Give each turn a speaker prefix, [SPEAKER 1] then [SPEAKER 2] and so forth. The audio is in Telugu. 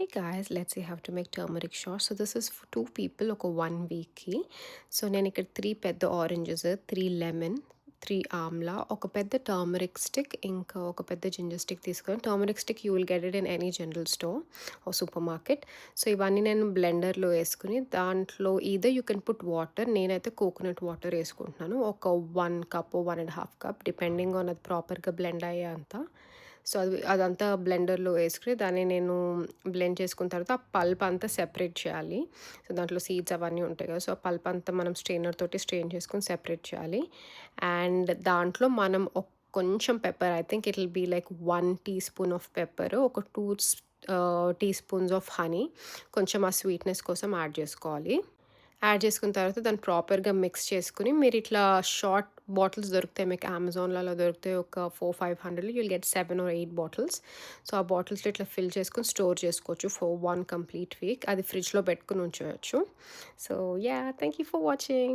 [SPEAKER 1] Hey guys, let's see how to make turmeric sauce. So this is for two people, ఒక 1 weekకి. సో నేను ఇక్కడ 3 పెద్ద ఆరెంజెస్, 3 లెమన్, 3 ఆమ్లా, ఒక పెద్ద టర్మరిక్ స్టిక్, ఇంకా ఒక పెద్ద జింజర్ స్టిక్ తీసుకొని, turmeric stick you will get it in any general store or supermarket. So ఇవన్నీ నేను బ్లెండర్లో వేసుకుని దాంట్లో either you can put water, నేనైతే కోకోనట్ వాటర్ వేసుకుంటున్నాను, ఒక 1 కప్ 1.5 కప్ డిపెండింగ్ ఆన్ అది ప్రాపర్గా బ్లెండ్ అయ్యే అంత. సో అదంతా బ్లెండర్లో వేసుకుని దాన్ని నేను బ్లెండ్ చేసుకున్న తర్వాత ఆ పల్ప్ అంతా సెపరేట్ చేయాలి. సో దాంట్లో సీడ్స్ అవన్నీ ఉంటాయి కదా! సో ఆ పల్ప్ అంతా మనం స్ట్రెయినర్ తోటి స్ట్రెయిన్ చేసుకొని సెపరేట్ చేయాలి. అండ్ దాంట్లో మనం కొంచెం pepper, I think it will be like 1 teaspoon of pepper, ఒక 2 టీ స్పూన్స్ ఆఫ్ హనీ, కొంచెం ఆ స్వీట్‌నెస్ కోసం యాడ్ చేసుకోవాలి. యాడ్ చేసుకున్న తర్వాత దాన్ని ప్రాపర్‌గా మిక్స్ చేసుకొని, మీరు ఇట్లా షార్ట్ బాటిల్స్ దొరుకుతాయి మీకు అమెజాన్‌లో, అలా దొరుకుతాయి. ఒక 400-500 you will get 7 or 8 bottles. So ఆ బాటిల్స్‌లో ఇట్లా ఫిల్ చేసుకొని స్టోర్ చేసుకోవచ్చు ఫర్ 1 కంప్లీట్ వీక్. అది ఫ్రిడ్జ్‌లో పెట్టుకొని ఉంచేయొచ్చు. So yeah! Thank you for watching.